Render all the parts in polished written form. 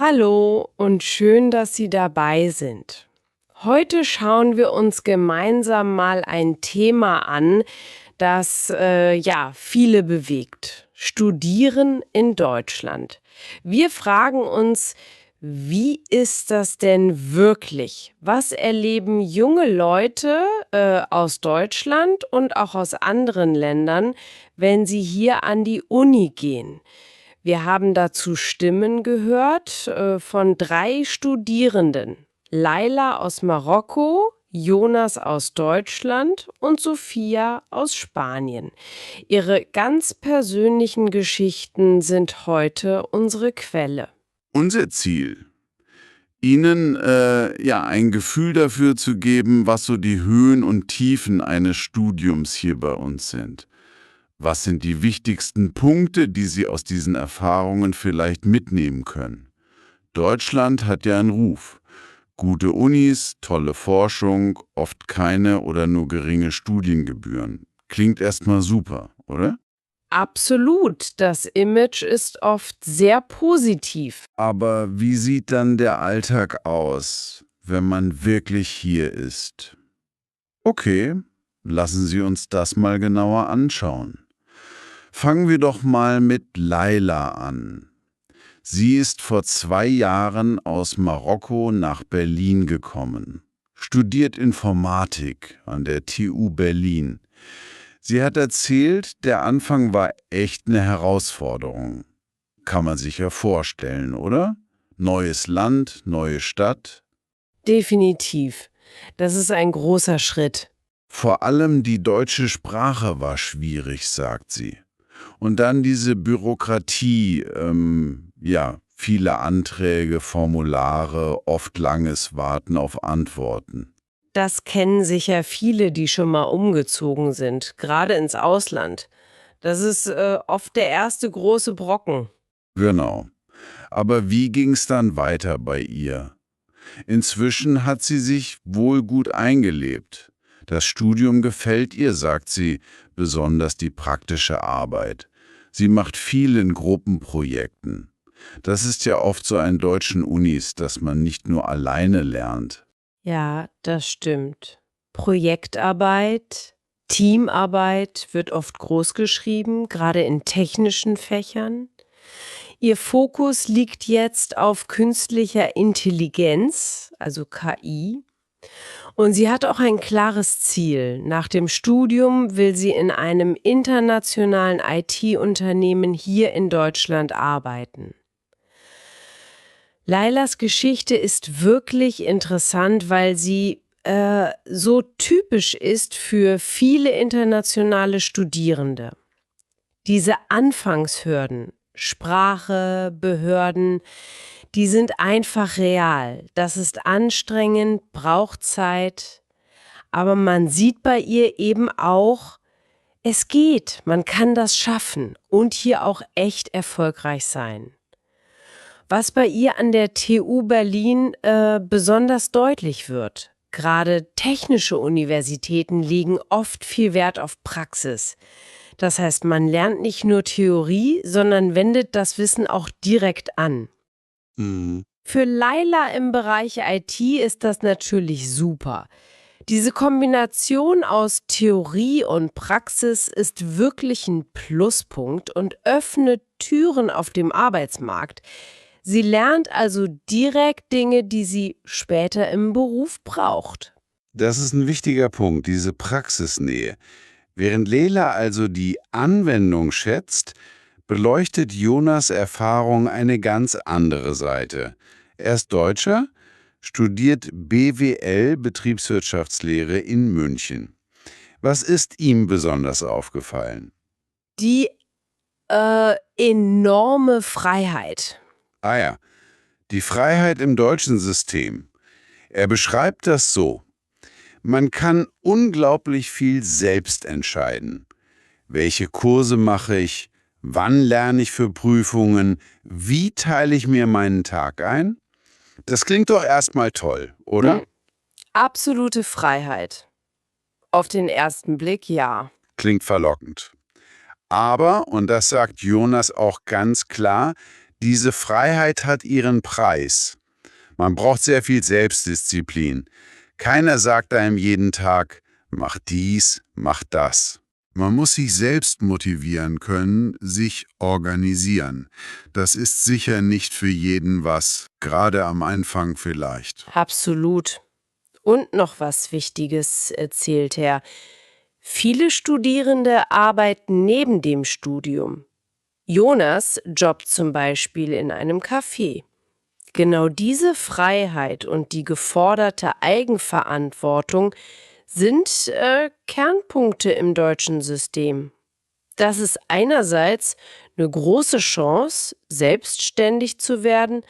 Hallo und schön, dass Sie dabei sind. Heute schauen wir uns gemeinsam mal ein Thema an, das viele bewegt. Studieren in Deutschland. Wir fragen uns, wie ist das denn wirklich? Was erleben junge Leute aus Deutschland und auch aus anderen Ländern, wenn sie hier an die Uni gehen? Wir haben dazu Stimmen gehört von 3 Studierenden. Laila aus Marokko, Jonas aus Deutschland und Sophia aus Spanien. Ihre ganz persönlichen Geschichten sind heute unsere Quelle. Unser Ziel, Ihnen ein Gefühl dafür zu geben, was so die Höhen und Tiefen eines Studiums hier bei uns sind. Was sind die wichtigsten Punkte, die Sie aus diesen Erfahrungen vielleicht mitnehmen können? Deutschland hat ja einen Ruf. Gute Unis, tolle Forschung, oft keine oder nur geringe Studiengebühren. Klingt erstmal super, oder? Absolut, das Image ist oft sehr positiv. Aber wie sieht dann der Alltag aus, wenn man wirklich hier ist? Okay, lassen Sie uns das mal genauer anschauen. Fangen wir doch mal mit Laila an. Sie ist vor 2 Jahren aus Marokko nach Berlin gekommen, studiert Informatik an der TU Berlin. Sie hat erzählt, der Anfang war echt eine Herausforderung. Kann man sich ja vorstellen, oder? Neues Land, neue Stadt. Definitiv. Das ist ein großer Schritt. Vor allem die deutsche Sprache war schwierig, sagt sie. Und dann diese Bürokratie, viele Anträge, Formulare, oft langes Warten auf Antworten. Das kennen sicher viele, die schon mal umgezogen sind, gerade ins Ausland. Das ist oft der erste große Brocken. Genau. Aber wie ging's dann weiter bei ihr? Inzwischen hat sie sich wohl gut eingelebt. Das Studium gefällt ihr, sagt sie, besonders die praktische Arbeit. Sie macht viel in Gruppenprojekten. Das ist ja oft so an deutschen Unis, dass man nicht nur alleine lernt. Ja, das stimmt. Projektarbeit, Teamarbeit wird oft großgeschrieben, gerade in technischen Fächern. Ihr Fokus liegt jetzt auf künstlicher Intelligenz, also KI. Und sie hat auch ein klares Ziel. Nach dem Studium will sie in einem internationalen IT-Unternehmen hier in Deutschland arbeiten. Lailas Geschichte ist wirklich interessant, weil sie so typisch ist für viele internationale Studierende. Diese Anfangshürden, Sprache, Behörden, die sind einfach real. Das ist anstrengend, braucht Zeit. Aber man sieht bei ihr eben auch, es geht, man kann das schaffen und hier auch echt erfolgreich sein. Was bei ihr an der TU Berlin besonders deutlich wird, gerade technische Universitäten legen oft viel Wert auf Praxis. Das heißt, man lernt nicht nur Theorie, sondern wendet das Wissen auch direkt an. Mhm. Für Laila im Bereich IT ist das natürlich super. Diese Kombination aus Theorie und Praxis ist wirklich ein Pluspunkt und öffnet Türen auf dem Arbeitsmarkt. Sie lernt also direkt Dinge, die sie später im Beruf braucht. Das ist ein wichtiger Punkt, diese Praxisnähe. Während Leila also die Anwendung schätzt, beleuchtet Jonas Erfahrung eine ganz andere Seite. Er ist Deutscher, studiert BWL Betriebswirtschaftslehre in München. Was ist ihm besonders aufgefallen? Die enorme Freiheit. Ah ja, die Freiheit im deutschen System. Er beschreibt das so: Man kann unglaublich viel selbst entscheiden. Welche Kurse mache ich? Wann lerne ich für Prüfungen? Wie teile ich mir meinen Tag ein? Das klingt doch erstmal toll, oder? Absolute Freiheit. Auf den ersten Blick ja. Klingt verlockend. Aber, und das sagt Jonas auch ganz klar, Diese Freiheit hat ihren Preis. Man braucht sehr viel Selbstdisziplin. Keiner sagt einem jeden Tag, mach dies, mach das. Man muss sich selbst motivieren können, sich organisieren. Das ist sicher nicht für jeden was, gerade am Anfang vielleicht. Absolut. Und noch was Wichtiges erzählt er. Viele Studierende arbeiten neben dem Studium. Jonas jobbt zum Beispiel in einem Café. Genau diese Freiheit und die geforderte Eigenverantwortung sind Kernpunkte im deutschen System. Das ist einerseits eine große Chance, selbstständig zu werden.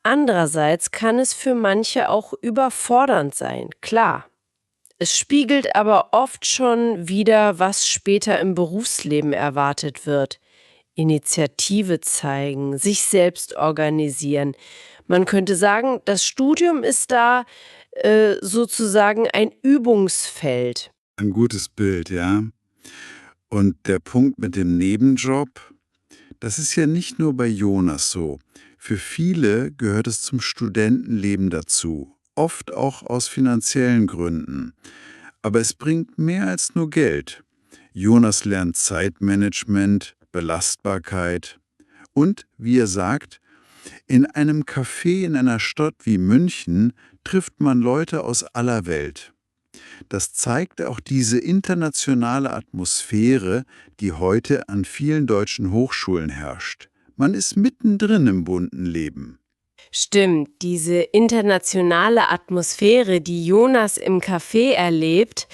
Andererseits kann es für manche auch überfordernd sein, klar. Es spiegelt aber oft schon wider, was später im Berufsleben erwartet wird. Initiative zeigen, sich selbst organisieren. Man könnte sagen, das Studium ist da sozusagen ein Übungsfeld. Ein gutes Bild, ja. Und der Punkt mit dem Nebenjob, das ist ja nicht nur bei Jonas so. Für viele gehört es zum Studentenleben dazu, oft auch aus finanziellen Gründen. Aber es bringt mehr als nur Geld. Jonas lernt Zeitmanagement, Belastbarkeit und, wie er sagt, in einem Café in einer Stadt wie München trifft man Leute aus aller Welt. Das zeigt auch diese internationale Atmosphäre, die heute an vielen deutschen Hochschulen herrscht. Man ist mittendrin im bunten Leben. Stimmt, diese internationale Atmosphäre, die Jonas im Café erlebt,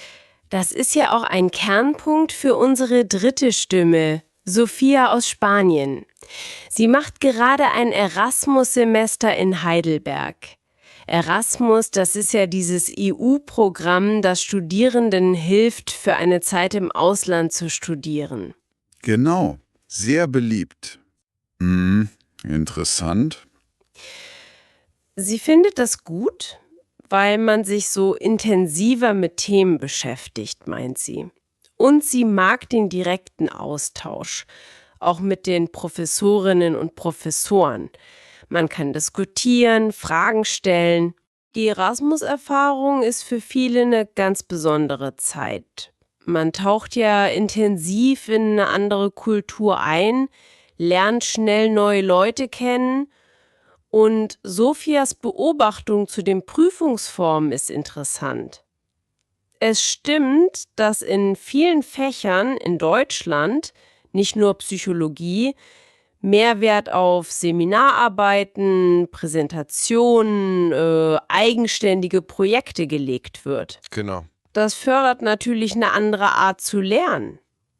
das ist ja auch ein Kernpunkt für unsere dritte Stimme, Sophia aus Spanien. Sie macht gerade ein Erasmus-Semester in Heidelberg. Erasmus, das ist ja dieses EU-Programm, das Studierenden hilft, für eine Zeit im Ausland zu studieren. Genau, sehr beliebt. Interessant. Sie findet das gut, weil man sich so intensiver mit Themen beschäftigt, meint sie. Und sie mag den direkten Austausch, auch mit den Professorinnen und Professoren. Man kann diskutieren, Fragen stellen. Die Erasmus-Erfahrung ist für viele eine ganz besondere Zeit. Man taucht ja intensiv in eine andere Kultur ein, lernt schnell neue Leute kennen. Und Sophias Beobachtung zu den Prüfungsformen ist interessant. Es stimmt, dass in vielen Fächern in Deutschland, nicht nur Psychologie, mehr Wert auf Seminararbeiten, Präsentationen, eigenständige Projekte gelegt wird. Genau. Das fördert natürlich eine andere Art zu lernen.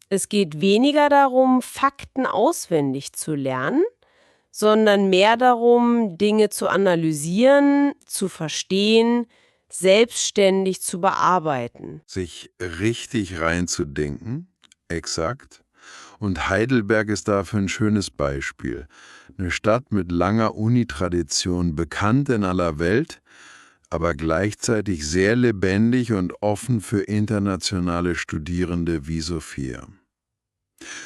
Es geht weniger darum, Fakten auswendig zu lernen, sondern mehr darum, Dinge zu analysieren, zu verstehen, selbstständig zu bearbeiten. Sich richtig reinzudenken, exakt. Und Heidelberg ist dafür ein schönes Beispiel. Eine Stadt mit langer Uni-Tradition, bekannt in aller Welt, aber gleichzeitig sehr lebendig und offen für internationale Studierende wie Sophia.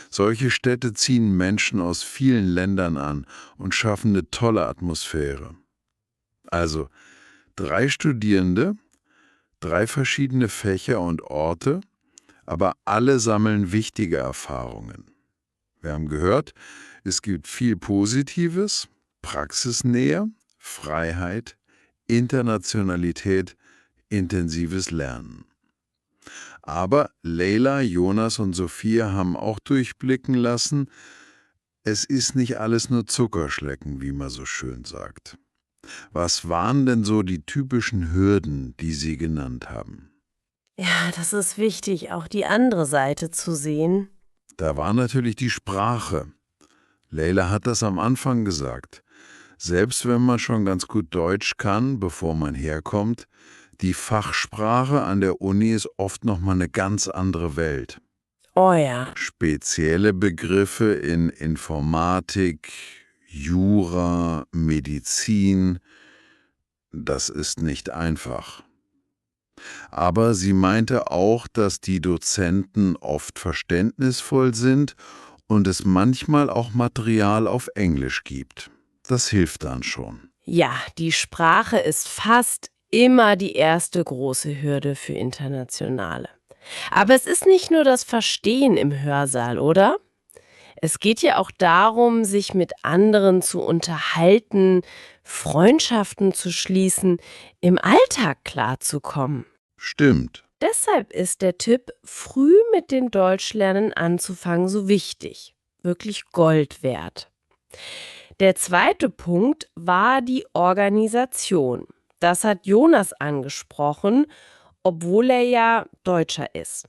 Solche Städte ziehen Menschen aus vielen Ländern an und schaffen eine tolle Atmosphäre. Also 3 Studierende, 3 verschiedene Fächer und Orte, aber alle sammeln wichtige Erfahrungen. Wir haben gehört, es gibt viel Positives, Praxisnähe, Freiheit, Internationalität, intensives Lernen. Aber Leila, Jonas und Sophia haben auch durchblicken lassen, es ist nicht alles nur Zuckerschlecken, wie man so schön sagt. Was waren denn so die typischen Hürden, die Sie genannt haben? Ja, das ist wichtig, auch die andere Seite zu sehen. Da war natürlich die Sprache. Leila hat das am Anfang gesagt. Selbst wenn man schon ganz gut Deutsch kann, bevor man herkommt, die Fachsprache an der Uni ist oft nochmal eine ganz andere Welt. Oh ja. Spezielle Begriffe in Informatik, Jura, Medizin, das ist nicht einfach. Aber sie meinte auch, dass die Dozenten oft verständnisvoll sind und es manchmal auch Material auf Englisch gibt. Das hilft dann schon. Ja, die Sprache ist fast immer die erste große Hürde für Internationale. Aber es ist nicht nur das Verstehen im Hörsaal, oder? Es geht ja auch darum, sich mit anderen zu unterhalten, Freundschaften zu schließen, im Alltag klarzukommen. Stimmt. Deshalb ist der Tipp, früh mit dem Deutschlernen anzufangen, so wichtig. Wirklich Gold wert. Der zweite Punkt war die Organisation. Das hat Jonas angesprochen, obwohl er ja Deutscher ist.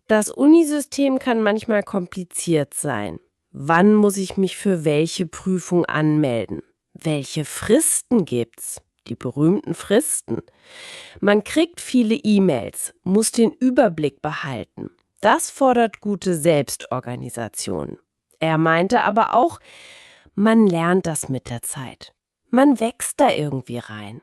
Das Unisystem kann manchmal kompliziert sein. Wann muss ich mich für welche Prüfung anmelden? Welche Fristen gibt's? Die berühmten Fristen. Man kriegt viele E-Mails, muss den Überblick behalten. Das fordert gute Selbstorganisation. Er meinte aber auch, man lernt das mit der Zeit. Man wächst da irgendwie rein.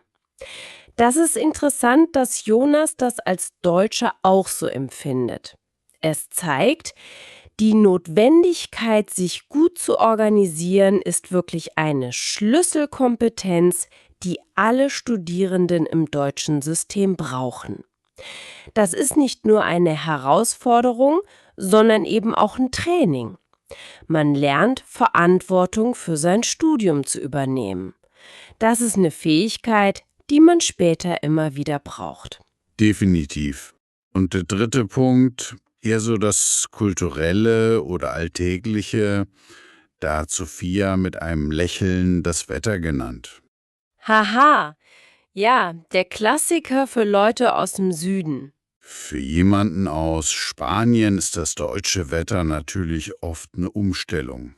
Das ist interessant, dass Jonas das als Deutscher auch so empfindet. Es zeigt, die Notwendigkeit, sich gut zu organisieren, ist wirklich eine Schlüsselkompetenz, die alle Studierenden im deutschen System brauchen. Das ist nicht nur eine Herausforderung, sondern eben auch ein Training. Man lernt, Verantwortung für sein Studium zu übernehmen. Das ist eine Fähigkeit, die man später immer wieder braucht. Definitiv. Und der dritte Punkt, eher so das Kulturelle oder Alltägliche, da hat Sophia mit einem Lächeln das Wetter genannt. Haha, ja, der Klassiker für Leute aus dem Süden. Für jemanden aus Spanien ist das deutsche Wetter natürlich oft eine Umstellung.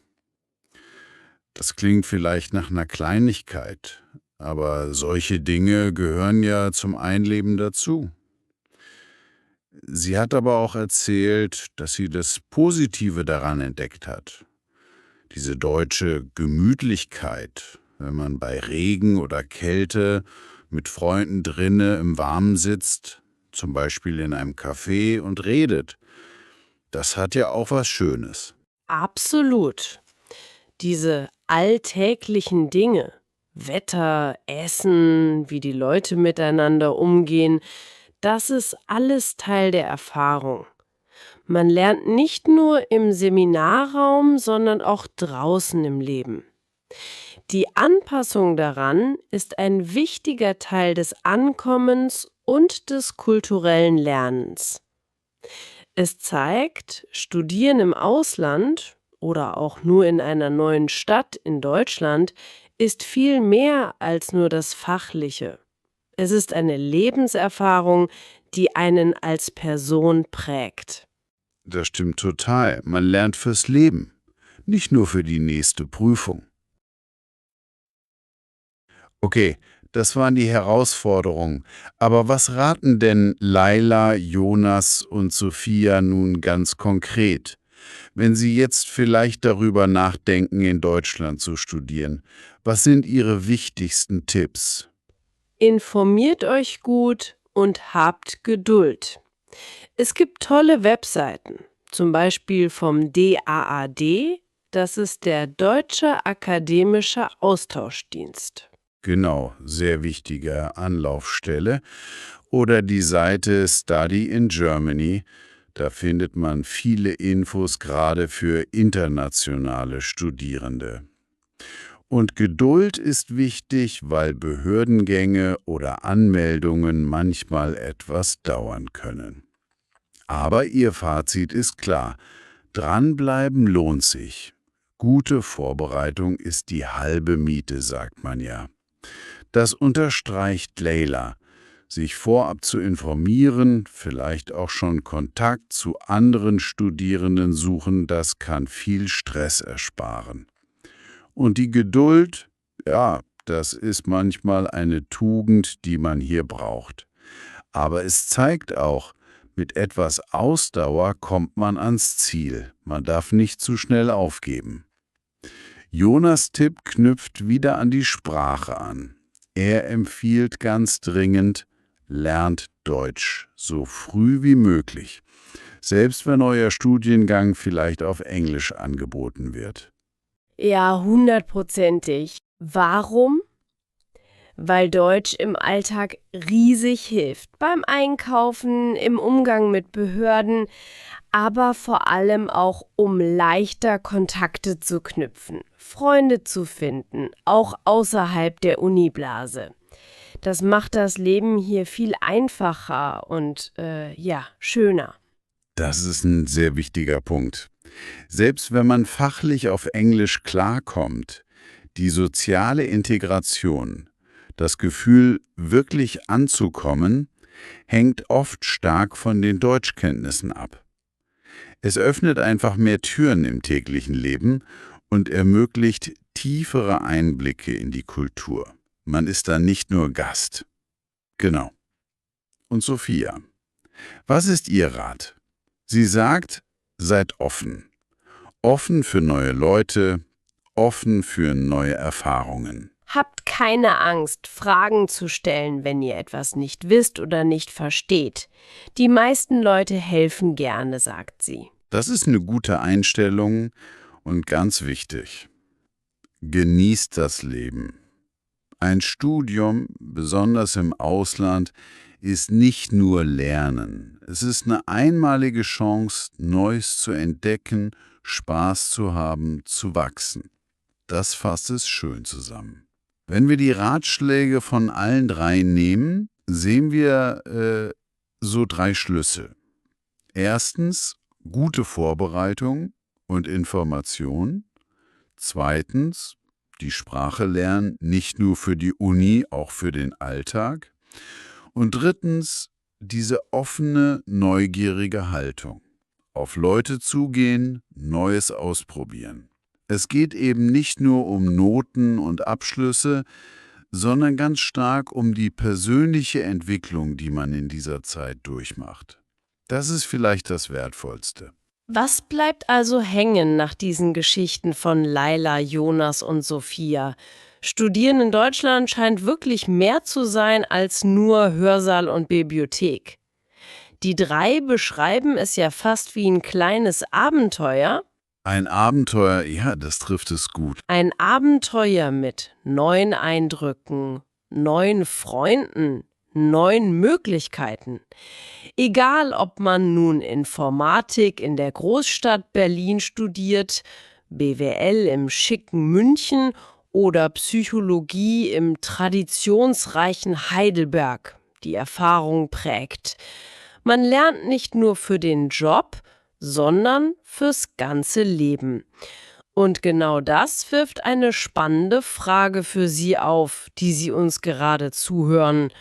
Das klingt vielleicht nach einer Kleinigkeit, aber solche Dinge gehören ja zum Einleben dazu. Sie hat aber auch erzählt, dass sie das Positive daran entdeckt hat. Diese deutsche Gemütlichkeit, wenn man bei Regen oder Kälte mit Freunden drinne im Warmen sitzt, zum Beispiel in einem Café und redet. Das hat ja auch was Schönes. Absolut. Diese alltäglichen Dinge, Wetter, Essen, wie die Leute miteinander umgehen, das ist alles Teil der Erfahrung. Man lernt nicht nur im Seminarraum, sondern auch draußen im Leben. Die Anpassung daran ist ein wichtiger Teil des Ankommens und des kulturellen Lernens. Es zeigt, Studieren im Ausland oder auch nur in einer neuen Stadt in Deutschland ist viel mehr als nur das Fachliche. Es ist eine Lebenserfahrung, die einen als Person prägt. Das stimmt total. Man lernt fürs Leben, nicht nur für die nächste Prüfung. Okay, das waren die Herausforderungen. Aber was raten denn Laila, Jonas und Sophia nun ganz konkret, wenn sie jetzt vielleicht darüber nachdenken, in Deutschland zu studieren? Was sind ihre wichtigsten Tipps? Informiert euch gut und habt Geduld. Es gibt tolle Webseiten, zum Beispiel vom DAAD, das ist der Deutsche Akademische Austauschdienst. Genau, sehr wichtige Anlaufstelle. Oder die Seite Study in Germany. Da findet man viele Infos gerade für internationale Studierende. Und Geduld ist wichtig, weil Behördengänge oder Anmeldungen manchmal etwas dauern können. Aber ihr Fazit ist klar. Dranbleiben lohnt sich. Gute Vorbereitung ist die halbe Miete, sagt man ja. Das unterstreicht Leila. Sich vorab zu informieren, vielleicht auch schon Kontakt zu anderen Studierenden suchen, das kann viel Stress ersparen. Und die Geduld, ja, das ist manchmal eine Tugend, die man hier braucht. Aber es zeigt auch, mit etwas Ausdauer kommt man ans Ziel. Man darf nicht zu schnell aufgeben. Jonas' Tipp knüpft wieder an die Sprache an. Er empfiehlt ganz dringend, lernt Deutsch so früh wie möglich, selbst wenn euer Studiengang vielleicht auf Englisch angeboten wird. Ja, 100%ig. Warum? Weil Deutsch im Alltag riesig hilft. Beim Einkaufen, im Umgang mit Behörden, aber vor allem auch, um leichter Kontakte zu knüpfen, Freunde zu finden, auch außerhalb der Uniblase. Das macht das Leben hier viel einfacher und, schöner. Das ist ein sehr wichtiger Punkt. Selbst wenn man fachlich auf Englisch klarkommt, die soziale Integration, das Gefühl, wirklich anzukommen, hängt oft stark von den Deutschkenntnissen ab. Es öffnet einfach mehr Türen im täglichen Leben und ermöglicht tiefere Einblicke in die Kultur. Man ist dann nicht nur Gast. Genau. Und Sophia, was ist Ihr Rat? Sie sagt, seid offen. Offen für neue Leute, offen für neue Erfahrungen. Habt keine Angst, Fragen zu stellen, wenn ihr etwas nicht wisst oder nicht versteht. Die meisten Leute helfen gerne, sagt sie. Das ist eine gute Einstellung und ganz wichtig. Genießt das Leben. Ein Studium, besonders im Ausland, ist nicht nur Lernen. Es ist eine einmalige Chance, Neues zu entdecken, Spaß zu haben, zu wachsen. Das fasst es schön zusammen. Wenn wir die Ratschläge von allen drei nehmen, sehen wir so 3 Schlüsse. Erstens, gute Vorbereitung und Information. Zweitens, die Sprache lernen, nicht nur für die Uni, auch für den Alltag. Und drittens, diese offene, neugierige Haltung. Auf Leute zugehen, Neues ausprobieren. Es geht eben nicht nur um Noten und Abschlüsse, sondern ganz stark um die persönliche Entwicklung, die man in dieser Zeit durchmacht. Das ist vielleicht das Wertvollste. Was bleibt also hängen nach diesen Geschichten von Laila, Jonas und Sophia? Studieren in Deutschland scheint wirklich mehr zu sein als nur Hörsaal und Bibliothek. Die 3 beschreiben es ja fast wie ein kleines Abenteuer. Ein Abenteuer, ja, das trifft es gut. Ein Abenteuer mit neuen Eindrücken, neuen Freunden, neuen Möglichkeiten. Egal, ob man nun Informatik in der Großstadt Berlin studiert, BWL im schicken München oder Psychologie im traditionsreichen Heidelberg. Die Erfahrung prägt. Man lernt nicht nur für den Job, sondern fürs ganze Leben. Und genau das wirft eine spannende Frage für Sie auf, die Sie uns gerade zuhören.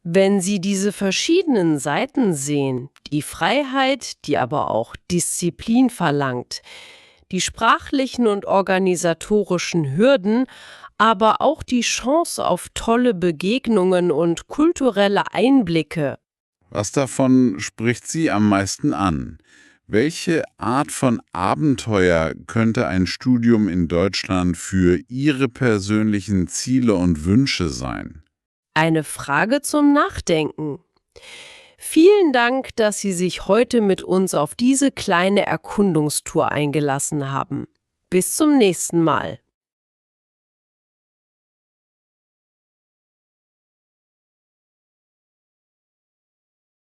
Wenn Sie diese verschiedenen Seiten sehen, die Freiheit, die aber auch Disziplin verlangt, die sprachlichen und organisatorischen Hürden, aber auch die Chance auf tolle Begegnungen und kulturelle Einblicke. Was davon spricht Sie am meisten an? Welche Art von Abenteuer könnte ein Studium in Deutschland für Ihre persönlichen Ziele und Wünsche sein? Eine Frage zum Nachdenken. Vielen Dank, dass Sie sich heute mit uns auf diese kleine Erkundungstour eingelassen haben. Bis zum nächsten Mal.